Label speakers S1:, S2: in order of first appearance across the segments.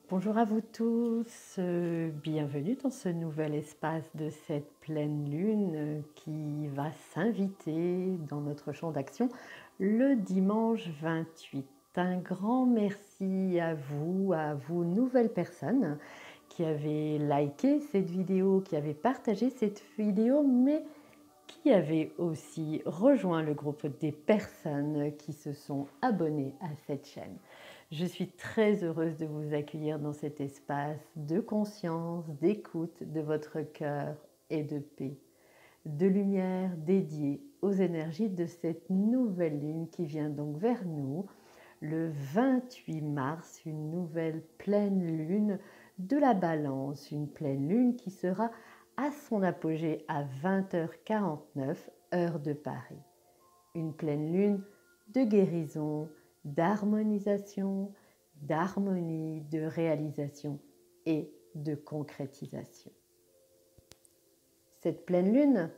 S1: Bonjour à vous tous, bienvenue dans ce nouvel espace de cette pleine lune qui va s'inviter dans notre champ d'action le dimanche 28. Un grand merci à vous nouvelles personnes qui avez liké cette vidéo, qui avez partagé cette vidéo, mais qui avez aussi rejoint le groupe des personnes qui se sont abonnées à cette chaîne. Je suis très heureuse de vous accueillir dans cet espace de conscience, d'écoute de votre cœur et de paix, de lumière dédiée aux énergies de cette nouvelle lune qui vient donc vers nous le 28 mars, une nouvelle pleine lune de la Balance, une pleine lune qui sera à son apogée à 20h49 heure de Paris. Une pleine lune de guérison, d'harmonisation, d'harmonie, de réalisation et de concrétisation. Cette pleine lune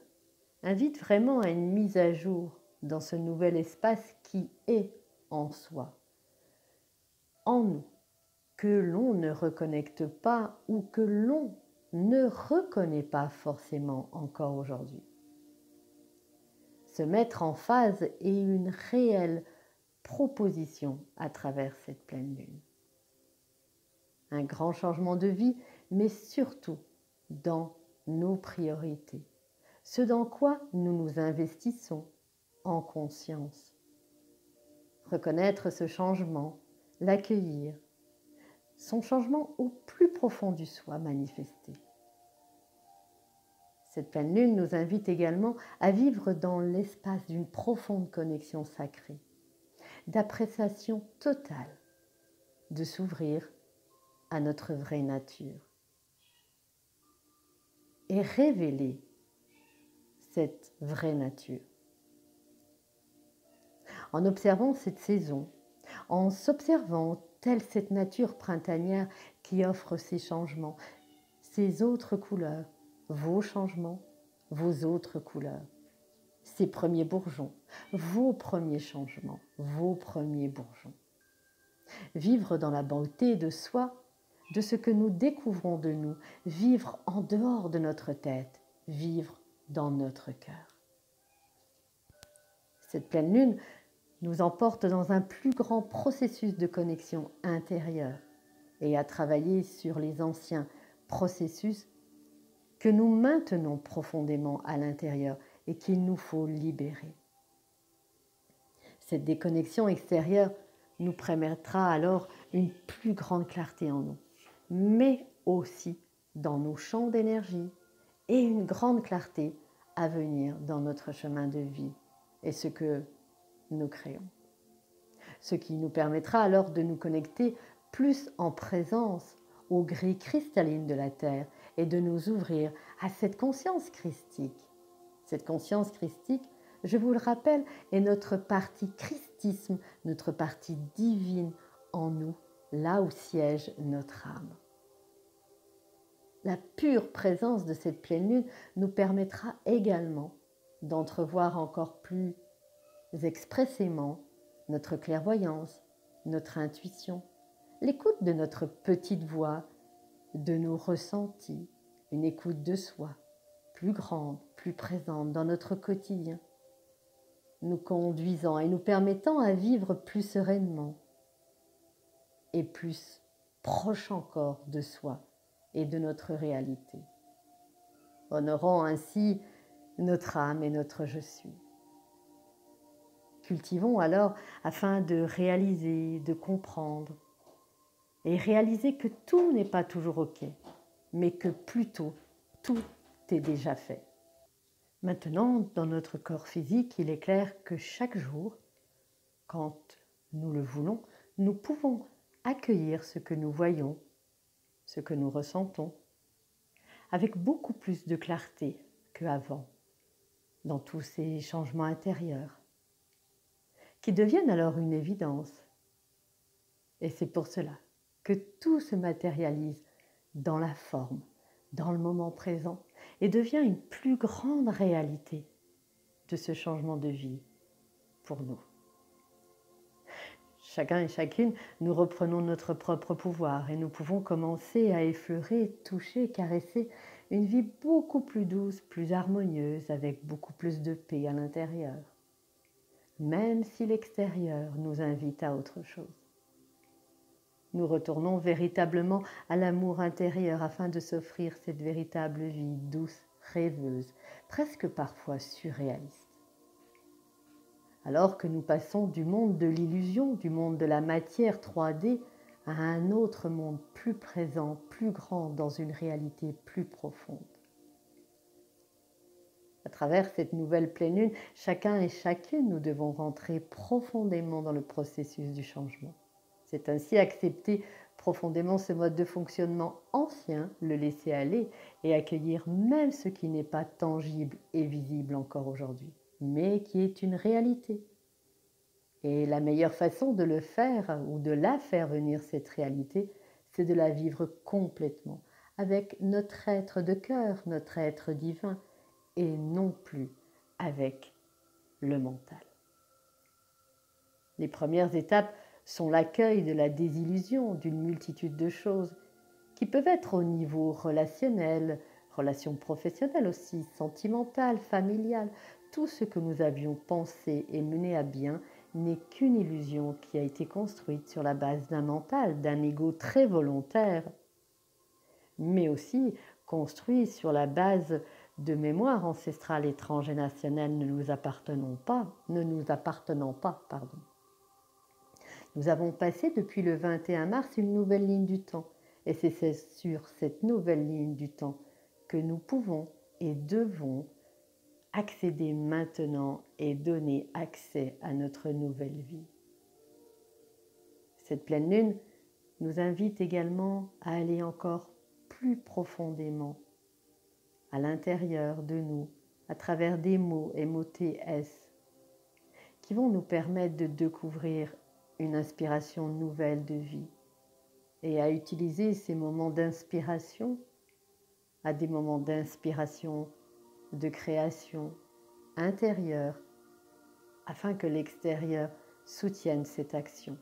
S1: invite vraiment à une mise à jour dans ce nouvel espace qui est en soi, en nous, que l'on ne reconnecte pas ou que l'on ne reconnaît pas forcément encore aujourd'hui. Se mettre en phase est une réelle proposition à travers cette pleine lune. Un grand changement de vie, mais surtout dans nos priorités, ce dans quoi nous nous investissons en conscience. Reconnaître ce changement, l'accueillir, son changement au plus profond du soi manifesté. Cette pleine lune nous invite également à vivre dans l'espace d'une profonde connexion sacrée, d'appréciation totale, de s'ouvrir à notre vraie nature et révéler cette vraie nature. En observant cette saison, en s'observant telle cette nature printanière qui offre ces changements, ces autres couleurs, vos changements, vos autres couleurs, ces premiers bourgeons, vos premiers changements, vos premiers bourgeons. Vivre dans la beauté de soi, de ce que nous découvrons de nous, vivre en dehors de notre tête, vivre dans notre cœur. Cette pleine lune nous emporte dans un plus grand processus de connexion intérieure et à travailler sur les anciens processus que nous maintenons profondément à l'intérieur et qu'il nous faut libérer. Cette déconnexion extérieure nous permettra alors une plus grande clarté en nous, mais aussi dans nos champs d'énergie et une grande clarté à venir dans notre chemin de vie et ce que nous créons. Ce qui nous permettra alors de nous connecter plus en présence au gris cristalline de la Terre et de nous ouvrir à cette conscience christique. Cette conscience christique, je vous le rappelle, est notre partie christisme, notre partie divine en nous, là où siège notre âme. La pure présence de cette pleine lune nous permettra également d'entrevoir encore plus expressément notre clairvoyance, notre intuition, l'écoute de notre petite voix, de nos ressentis, une écoute de soi, plus grande, plus présente dans notre quotidien, nous conduisant et nous permettant à vivre plus sereinement et plus proche encore de soi et de notre réalité, honorant ainsi notre âme et notre je suis. Cultivons alors afin de réaliser, de comprendre et réaliser que tout n'est pas toujours OK, mais que plutôt tout est déjà fait. Maintenant, dans notre corps physique, il est clair que chaque jour, quand nous le voulons, nous pouvons accueillir ce que nous voyons, ce que nous ressentons, avec beaucoup plus de clarté qu'avant, dans tous ces changements intérieurs, qui deviennent alors une évidence. Et c'est pour cela que tout se matérialise dans la forme, dans le moment présent, et devient une plus grande réalité de ce changement de vie pour nous. chacun et chacune, nous reprenons notre propre pouvoir et nous pouvons commencer à effleurer, toucher, caresser une vie beaucoup plus douce, plus harmonieuse, avec beaucoup plus de paix à l'intérieur, même si l'extérieur nous invite à autre chose. Nous retournons véritablement à l'amour intérieur afin de s'offrir cette véritable vie douce, rêveuse, presque parfois surréaliste. Alors que nous passons du monde de l'illusion, du monde de la matière 3D, à un autre monde plus présent, plus grand, dans une réalité plus profonde. À travers cette nouvelle pleine lune, chacun et chacune, nous devons rentrer profondément dans le processus du changement. C'est ainsi accepter profondément ce mode de fonctionnement ancien, le laisser aller et accueillir même ce qui n'est pas tangible et visible encore aujourd'hui, mais qui est une réalité. Et la meilleure façon de le faire ou de la faire venir cette réalité, c'est de la vivre complètement avec notre être de cœur, notre être divin, et non plus avec le mental. Les premières étapes sont l'accueil de la désillusion d'une multitude de choses qui peuvent être au niveau relationnel, relations professionnelles aussi, sentimentales, familiales. Tout ce que nous avions pensé et mené à bien n'est qu'une illusion qui a été construite sur la base d'un mental, d'un ego très volontaire, mais aussi construit sur la base de mémoires ancestrales étranges et nationales ne nous appartenant pas. Nous avons passé depuis le 21 mars une nouvelle ligne du temps, et c'est sur cette nouvelle ligne du temps que nous pouvons et devons accéder maintenant et donner accès à notre nouvelle vie. Cette pleine lune nous invite également à aller encore plus profondément à l'intérieur de nous, à travers des mots MOTS, qui vont nous permettre de découvrir une inspiration nouvelle de vie et à utiliser ces moments d'inspiration à des moments d'inspiration, de création intérieure, afin que l'extérieur soutienne cette action,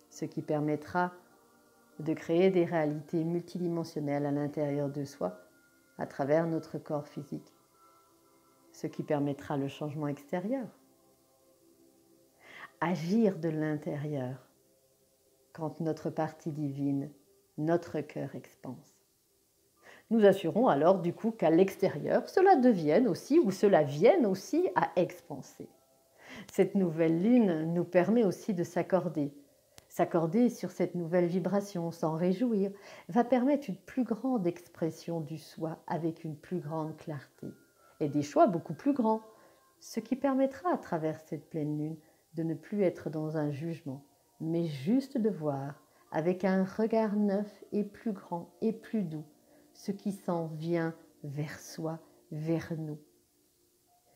S1: ce qui permettra de créer des réalités multidimensionnelles à l'intérieur de soi, à travers notre corps physique, ce qui permettra le changement extérieur. Agir de l'intérieur, quand notre partie divine, notre cœur expanse. Nous assurons alors du coup qu'à l'extérieur, cela devienne aussi ou cela vienne aussi à expanser. Cette nouvelle lune nous permet aussi de s'accorder sur cette nouvelle vibration, s'en réjouir, va permettre une plus grande expression du soi avec une plus grande clarté et des choix beaucoup plus grands, ce qui permettra à travers cette pleine lune de ne plus être dans un jugement, mais juste de voir avec un regard neuf et plus grand et plus doux ce qui s'en vient vers soi, vers nous.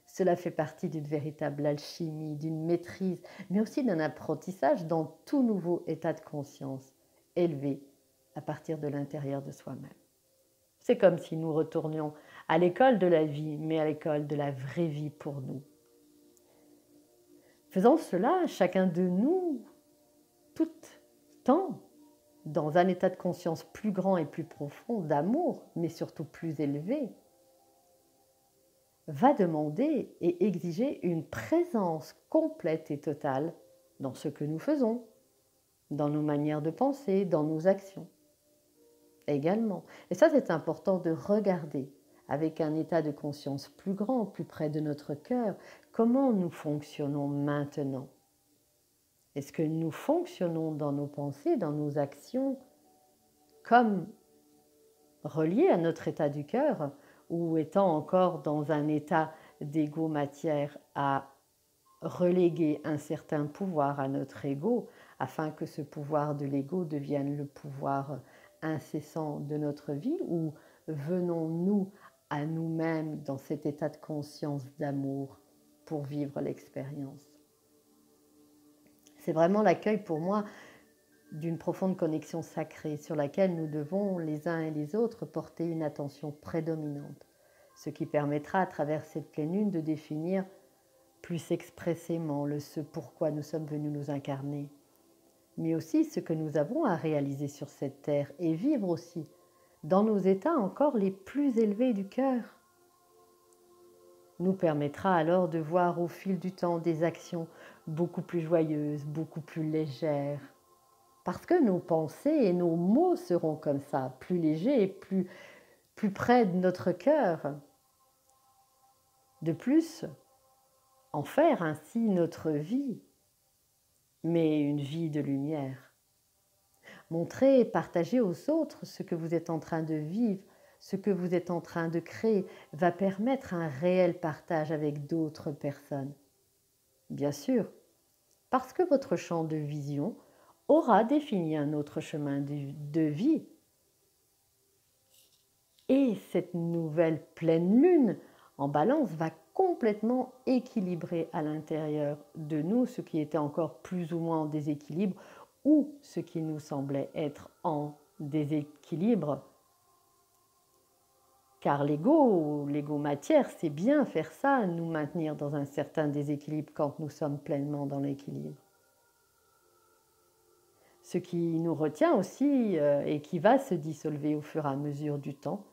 S1: Cela fait partie d'une véritable alchimie, d'une maîtrise, mais aussi d'un apprentissage dans tout nouveau état de conscience, élevé à partir de l'intérieur de soi-même. C'est comme si nous retournions à l'école de la vie, mais à l'école de la vraie vie pour nous. Faisant cela, chacun de nous, tout temps, dans un état de conscience plus grand et plus profond, d'amour, mais surtout plus élevé, va demander et exiger une présence complète et totale dans ce que nous faisons, dans nos manières de penser, dans nos actions également. Et ça, c'est important de regarder avec un état de conscience plus grand, plus près de notre cœur, comment nous fonctionnons maintenant. Est-ce que nous fonctionnons dans nos pensées, dans nos actions, comme reliés à notre état du cœur, ou étant encore dans un état d'égo-matière à reléguer un certain pouvoir à notre ego, afin que ce pouvoir de l'ego devienne le pouvoir incessant de notre vie, ou venons-nous à nous-mêmes dans cet état de conscience d'amour pour vivre l'expérience? C'est vraiment l'accueil pour moi d'une profonde connexion sacrée sur laquelle nous devons les uns et les autres porter une attention prédominante, ce qui permettra à travers cette pleine lune de définir plus expressément ce pourquoi nous sommes venus nous incarner, mais aussi ce que nous avons à réaliser sur cette terre et vivre aussi dans nos états encore les plus élevés du cœur. Nous permettra alors de voir au fil du temps des actions beaucoup plus joyeuses, beaucoup plus légères. Parce que nos pensées et nos mots seront comme ça, plus légers et plus près de notre cœur. De plus, en faire ainsi notre vie, mais une vie de lumière. Montrer et partager aux autres ce que vous êtes en train de vivre, ce que vous êtes en train de créer, va permettre un réel partage avec d'autres personnes. Bien sûr, parce que votre champ de vision aura défini un autre chemin de vie. Et cette nouvelle pleine lune en balance va complètement équilibrer à l'intérieur de nous ce qui était encore plus ou moins en déséquilibre ou ce qui nous semblait être en déséquilibre. Car l'ego matière, c'est bien faire ça, nous maintenir dans un certain déséquilibre quand nous sommes pleinement dans l'équilibre. Ce qui nous retient aussi et qui va se dissolver au fur et à mesure du temps,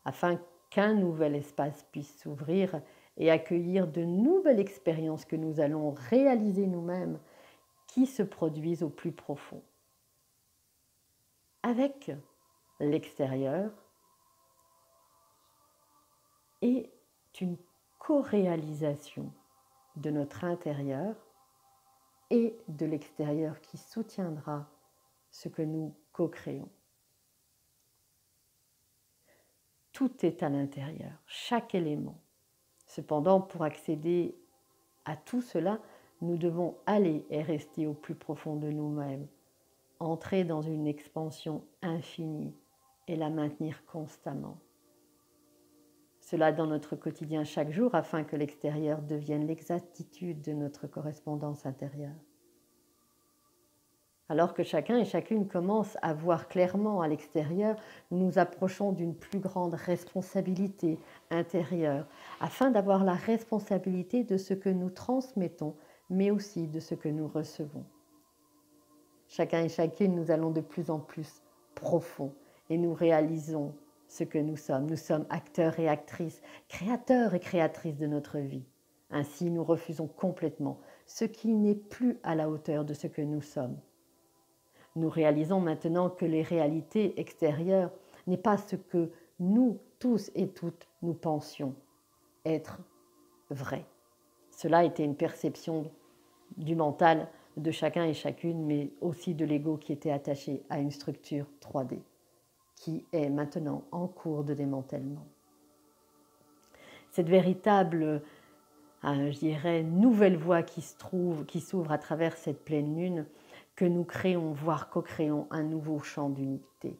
S1: afin qu'un nouvel espace puisse s'ouvrir et accueillir de nouvelles expériences que nous allons réaliser nous-mêmes, qui se produisent au plus profond. Avec l'extérieur et une co-réalisation de notre intérieur et de l'extérieur qui soutiendra ce que nous co-créons. Tout est à l'intérieur, chaque élément. Cependant, pour accéder à tout cela, nous devons aller et rester au plus profond de nous-mêmes, entrer dans une expansion infinie et la maintenir constamment. Cela dans notre quotidien chaque jour afin que l'extérieur devienne l'exactitude de notre correspondance intérieure. Alors que chacun et chacune commence à voir clairement à l'extérieur, nous nous approchons d'une plus grande responsabilité intérieure, afin d'avoir la responsabilité de ce que nous transmettons, mais aussi de ce que nous recevons. Chacun et chacune, nous allons de plus en plus profond et nous réalisons ce que nous sommes. Nous sommes acteurs et actrices, créateurs et créatrices de notre vie. Ainsi, nous refusons complètement ce qui n'est plus à la hauteur de ce que nous sommes. Nous réalisons maintenant que les réalités extérieures n'est pas ce que nous, tous et toutes, nous pensions être vrai. Cela était une perception du mental de chacun et chacune, mais aussi de l'ego qui était attaché à une structure 3D, qui est maintenant en cours de démantèlement. Cette véritable, je dirais, nouvelle voie qui s'ouvre à travers cette pleine lune, que nous créons, voire co-créons un nouveau champ d'unité.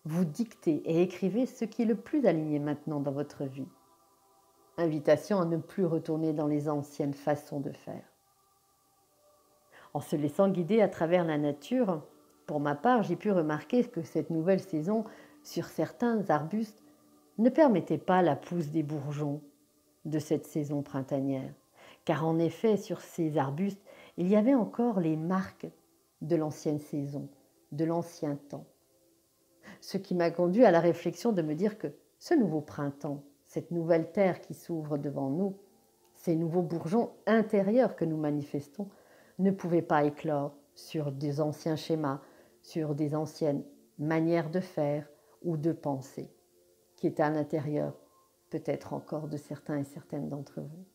S1: Vous dictez et écrivez ce qui est le plus aligné maintenant dans votre vie. Invitation à ne plus retourner dans les anciennes façons de faire. En se laissant guider à travers la nature, pour ma part, j'ai pu remarquer que cette nouvelle saison, sur certains arbustes, ne permettait pas la pousse des bourgeons de cette saison printanière. Car en effet, sur ces arbustes, il y avait encore les marques de l'ancienne saison, de l'ancien temps. Ce qui m'a conduit à la réflexion de me dire que ce nouveau printemps, cette nouvelle terre qui s'ouvre devant nous, ces nouveaux bourgeons intérieurs que nous manifestons, ne pouvaient pas éclore sur des anciens schémas, sur des anciennes manières de faire ou de penser, qui étaient à l'intérieur peut-être encore de certains et certaines d'entre vous.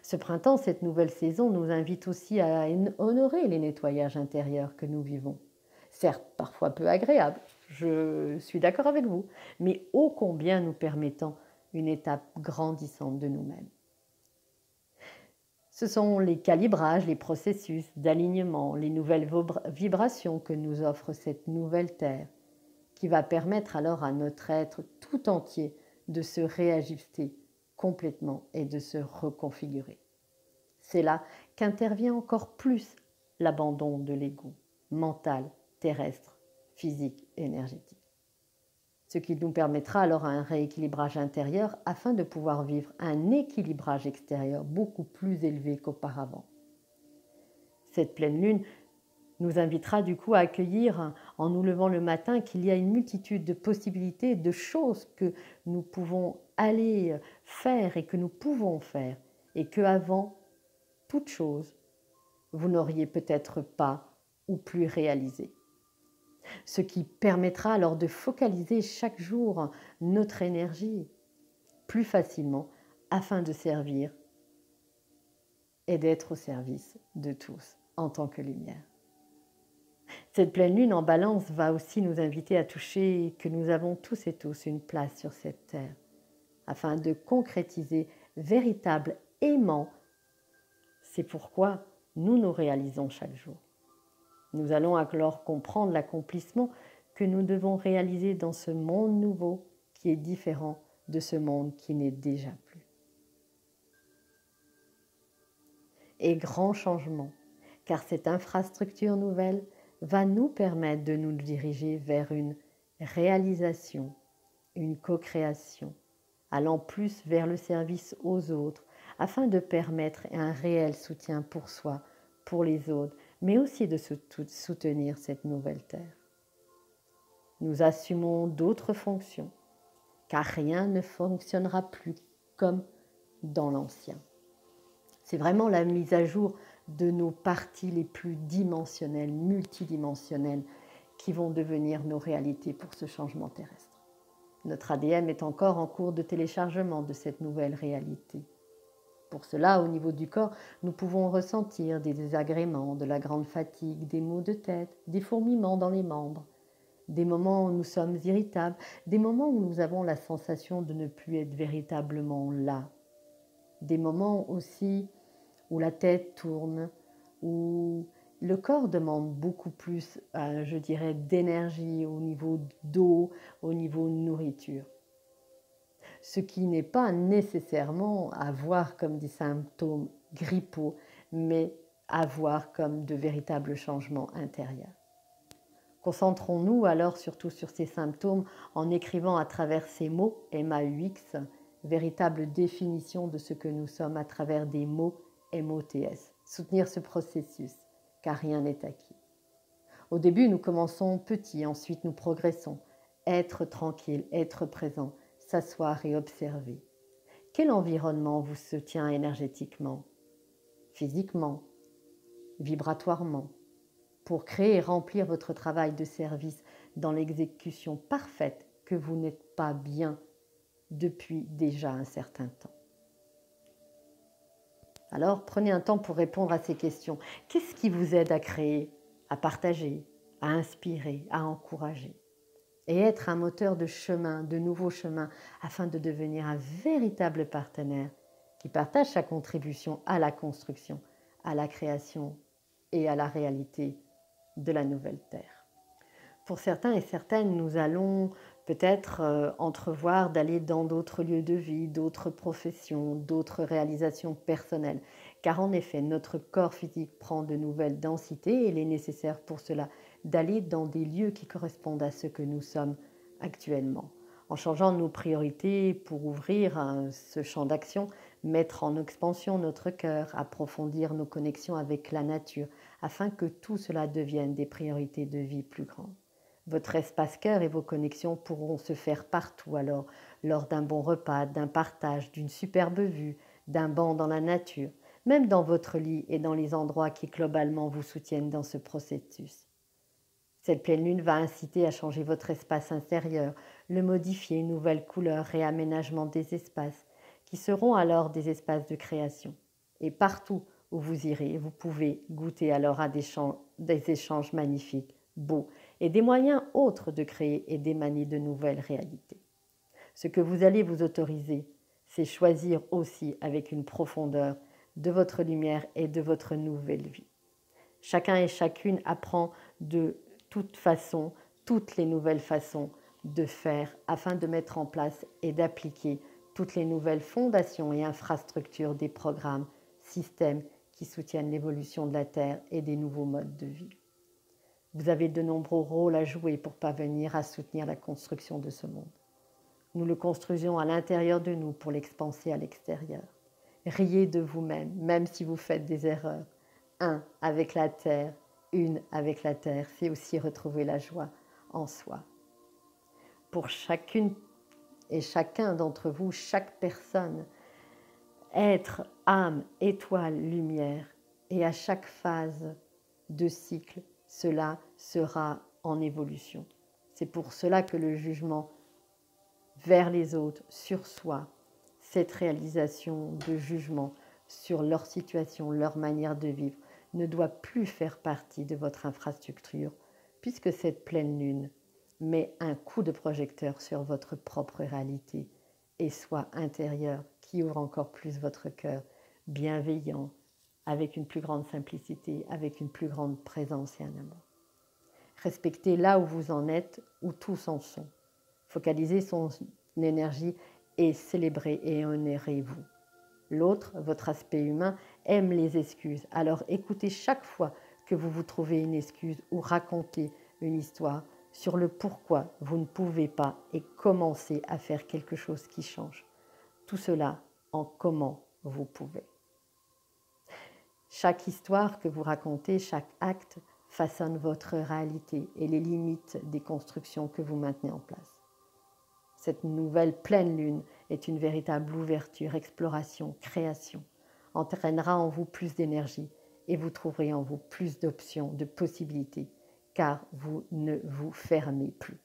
S1: Ce printemps, cette nouvelle saison nous invite aussi à honorer les nettoyages intérieurs que nous vivons. Certes, parfois peu agréables, je suis d'accord avec vous, mais ô combien nous permettant une étape grandissante de nous-mêmes. Ce sont les calibrages, les processus d'alignement, les nouvelles vibrations que nous offre cette nouvelle Terre, qui va permettre alors à notre être tout entier de se réajuster complètement et de se reconfigurer. C'est là qu'intervient encore plus l'abandon de l'ego mental, terrestre, physique et énergétique. Ce qui nous permettra alors un rééquilibrage intérieur afin de pouvoir vivre un équilibrage extérieur beaucoup plus élevé qu'auparavant. Cette pleine lune nous invitera du coup à accueillir en nous levant le matin qu'il y a une multitude de possibilités, de choses que nous pouvons aller faire et que nous pouvons faire et qu'avant toute chose, vous n'auriez peut-être pas ou plus réalisé. Ce qui permettra alors de focaliser chaque jour notre énergie plus facilement afin de servir et d'être au service de tous en tant que lumière. Cette pleine lune en balance va aussi nous inviter à toucher que nous avons tous et tous une place sur cette terre afin de concrétiser véritable aimant. C'est pourquoi nous nous réalisons chaque jour. Nous allons alors comprendre l'accomplissement que nous devons réaliser dans ce monde nouveau qui est différent de ce monde qui n'est déjà plus. Et grand changement, car cette infrastructure nouvelle va nous permettre de nous diriger vers une réalisation, une co-création, allant plus vers le service aux autres, afin de permettre un réel soutien pour soi, pour les autres, mais aussi de soutenir cette nouvelle terre. Nous assumons d'autres fonctions, car rien ne fonctionnera plus comme dans l'ancien. C'est vraiment la mise à jour de nos parties les plus dimensionnelles, multidimensionnelles, qui vont devenir nos réalités pour ce changement terrestre. Notre ADN est encore en cours de téléchargement de cette nouvelle réalité. Pour cela, au niveau du corps, nous pouvons ressentir des désagréments, de la grande fatigue, des maux de tête, des fourmillements dans les membres, des moments où nous sommes irritables, des moments où nous avons la sensation de ne plus être véritablement là, des moments aussi où la tête tourne, où le corps demande beaucoup plus, je dirais, d'énergie au niveau d'eau, au niveau de nourriture. Ce qui n'est pas nécessairement à voir comme des symptômes grippaux, mais à voir comme de véritables changements intérieurs. Concentrons-nous alors surtout sur ces symptômes en écrivant à travers ces mots MAUX, véritable définition de ce que nous sommes à travers des mots MOTS. Soutenir ce processus, car rien n'est acquis. Au début, nous commençons petits, ensuite nous progressons. Être tranquille, être présent, s'asseoir et observer. Quel environnement vous soutient énergétiquement, physiquement, vibratoirement, pour créer et remplir votre travail de service dans l'exécution parfaite que vous n'êtes pas bien depuis déjà un certain temps. Alors, prenez un temps pour répondre à ces questions. Qu'est-ce qui vous aide à créer, à partager, à inspirer, à encourager? Et être un moteur de chemin, de nouveaux chemins, afin de devenir un véritable partenaire qui partage sa contribution à la construction, à la création et à la réalité de la nouvelle Terre. Pour certains et certaines, nous allons peut-être entrevoir d'aller dans d'autres lieux de vie, d'autres professions, d'autres réalisations personnelles. Car en effet, notre corps physique prend de nouvelles densités et il est nécessaire pour cela d'aller dans des lieux qui correspondent à ce que nous sommes actuellement. En changeant nos priorités pour ouvrir ce champ d'action, mettre en expansion notre cœur, approfondir nos connexions avec la nature, afin que tout cela devienne des priorités de vie plus grandes. Votre espace cœur et vos connexions pourront se faire partout alors, lors d'un bon repas, d'un partage, d'une superbe vue, d'un banc dans la nature, même dans votre lit et dans les endroits qui globalement vous soutiennent dans ce processus. Cette pleine lune va inciter à changer votre espace intérieur, le modifier, une nouvelle couleur, réaménagement des espaces, qui seront alors des espaces de création. Et partout où vous irez, vous pouvez goûter alors à des échanges magnifiques, beaux, et des moyens autres de créer et d'émaner de nouvelles réalités. Ce que vous allez vous autoriser, c'est choisir aussi avec une profondeur de votre lumière et de votre nouvelle vie. Chacun et chacune apprend de toute façon, toutes les nouvelles façons de faire afin de mettre en place et d'appliquer toutes les nouvelles fondations et infrastructures des programmes, systèmes qui soutiennent l'évolution de la Terre et des nouveaux modes de vie. Vous avez de nombreux rôles à jouer pour parvenir à soutenir la construction de ce monde. Nous le construisons à l'intérieur de nous pour l'expanser à l'extérieur. Riez de vous-même, même si vous faites des erreurs. Un avec la Terre, une avec la terre, c'est aussi retrouver la joie en soi. Pour chacune et chacun d'entre vous, chaque personne, être âme, étoile, lumière, et à chaque phase de cycle, cela sera en évolution. C'est pour cela que le jugement vers les autres, sur soi, cette réalisation de jugement sur leur situation, leur manière de vivre, ne doit plus faire partie de votre infrastructure, puisque cette pleine lune met un coup de projecteur sur votre propre réalité et soi intérieur qui ouvre encore plus votre cœur, bienveillant, avec une plus grande simplicité, avec une plus grande présence et un amour. Respectez là où vous en êtes, où tous en sont. Focalisez son énergie et célébrez et honorez-vous. L'autre, votre aspect humain, aime les excuses. Alors écoutez chaque fois que vous vous trouvez une excuse ou racontez une histoire sur le pourquoi vous ne pouvez pas et commencez à faire quelque chose qui change. Tout cela en comment vous pouvez. Chaque histoire que vous racontez, chaque acte façonne votre réalité et les limites des constructions que vous maintenez en place. Cette nouvelle pleine lune est une véritable ouverture, exploration, création, entraînera en vous plus d'énergie et vous trouverez en vous plus d'options, de possibilités, car vous ne vous fermez plus.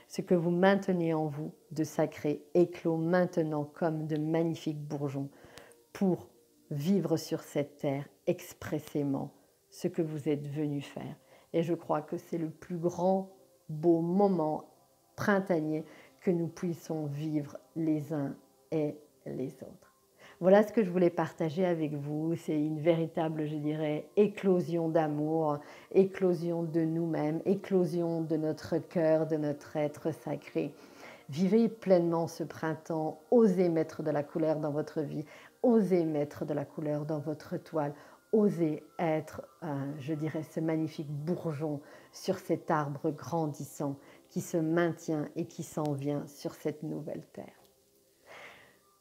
S1: Ce que vous maintenez en vous de sacré éclot maintenant comme de magnifiques bourgeons pour vivre sur cette terre expressément ce que vous êtes venu faire. Et je crois que c'est le plus grand, beau moment printanier que nous puissions vivre les uns et les autres. Voilà ce que je voulais partager avec vous. C'est une véritable, je dirais, éclosion d'amour, éclosion de nous-mêmes, éclosion de notre cœur, de notre être sacré. Vivez pleinement ce printemps, osez mettre de la couleur dans votre vie, osez mettre de la couleur dans votre toile, osez être, je dirais, ce magnifique bourgeon sur cet arbre grandissant qui se maintient et qui s'en vient sur cette nouvelle terre.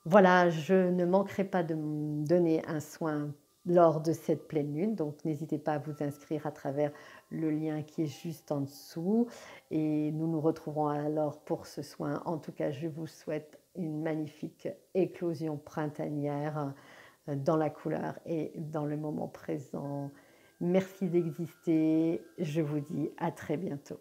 S1: Voilà, je ne manquerai pas de me donner un soin lors de cette pleine lune, donc n'hésitez pas à vous inscrire à travers le lien qui est juste en dessous et nous nous retrouverons alors pour ce soin. En tout cas, je vous souhaite une magnifique éclosion printanière dans la couleur et dans le moment présent. Merci d'exister, je vous dis à très bientôt.